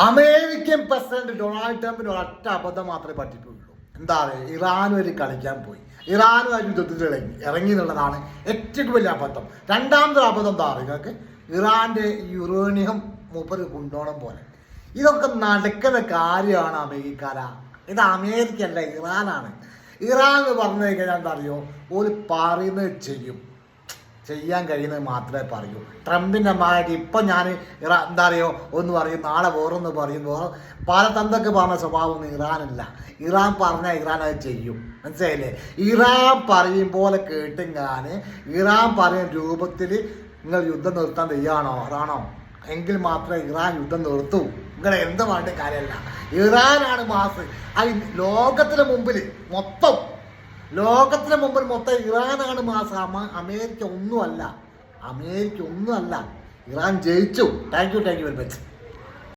American president Donald ട്രംപിന് ഒരൊറ്റ അബദ്ധം മാത്രമേ പറ്റിയിട്ടുള്ളൂ. എന്താ പറയുക, ഇറാനുമായിട്ട് കളിക്കാൻ പോയി, ഇറാനുമായിട്ട് യുദ്ധത്തിൽ ഇറങ്ങി എന്നുള്ളതാണ് ഏറ്റവും വലിയ അബദ്ധം. രണ്ടാമത്തെ അബദ്ധം എന്താ പറയുക, ഇറാന്റെ യുറേനിയം മൂപ്പര് കൊണ്ടോണം പോലെ. ഇതൊക്കെ നടക്കുന്ന കാര്യമാണ് അമേരിക്കാരാ. ഇത് അമേരിക്ക അല്ല, ഇറാനാണ്. ഇറാൻ എന്ന് പറഞ്ഞു കഴിഞ്ഞാൽ എന്താ അറിയോ, ഒരു പറയുന്നത് ചെയ്യും, ചെയ്യാൻ കഴിയുന്നത് മാത്രമേ പറയൂ. ട്രംപിൻ്റെ അമ്മയായിട്ട് ഇപ്പം ഞാൻ എന്താ അറിയോ ഒന്ന് പറയും, നാളെ വേറൊന്ന് പറയും. പല തന്തൊക്കെ പറഞ്ഞ സ്വഭാവമൊന്നും ഇറാനല്ല. ഇറാൻ പറഞ്ഞാൽ ഇറാൻ അത് ചെയ്യും, മനസ്സിലായില്ലേ? ഇറാൻ പറയും പോലെ കേട്ടുങ്ങാൻ ഇറാൻ പറയുന്ന രൂപത്തിൽ നിങ്ങൾ യുദ്ധം നിർത്താൻ തയ്യാണോ ഇറാണോ എങ്കിൽ മാത്രമേ ഇറാൻ യുദ്ധം നിർത്തൂ. നിങ്ങളെ എന്ത് വേണ്ട കാര്യമല്ല, ഇറാനാണ് മാസ്. ലോകത്തിന് മുമ്പിൽ മൊത്തം ഇറാനാണ് മാസം. അമേരിക്ക ഒന്നുമല്ല, ഇറാൻ ജയിച്ചു. Thank you very much.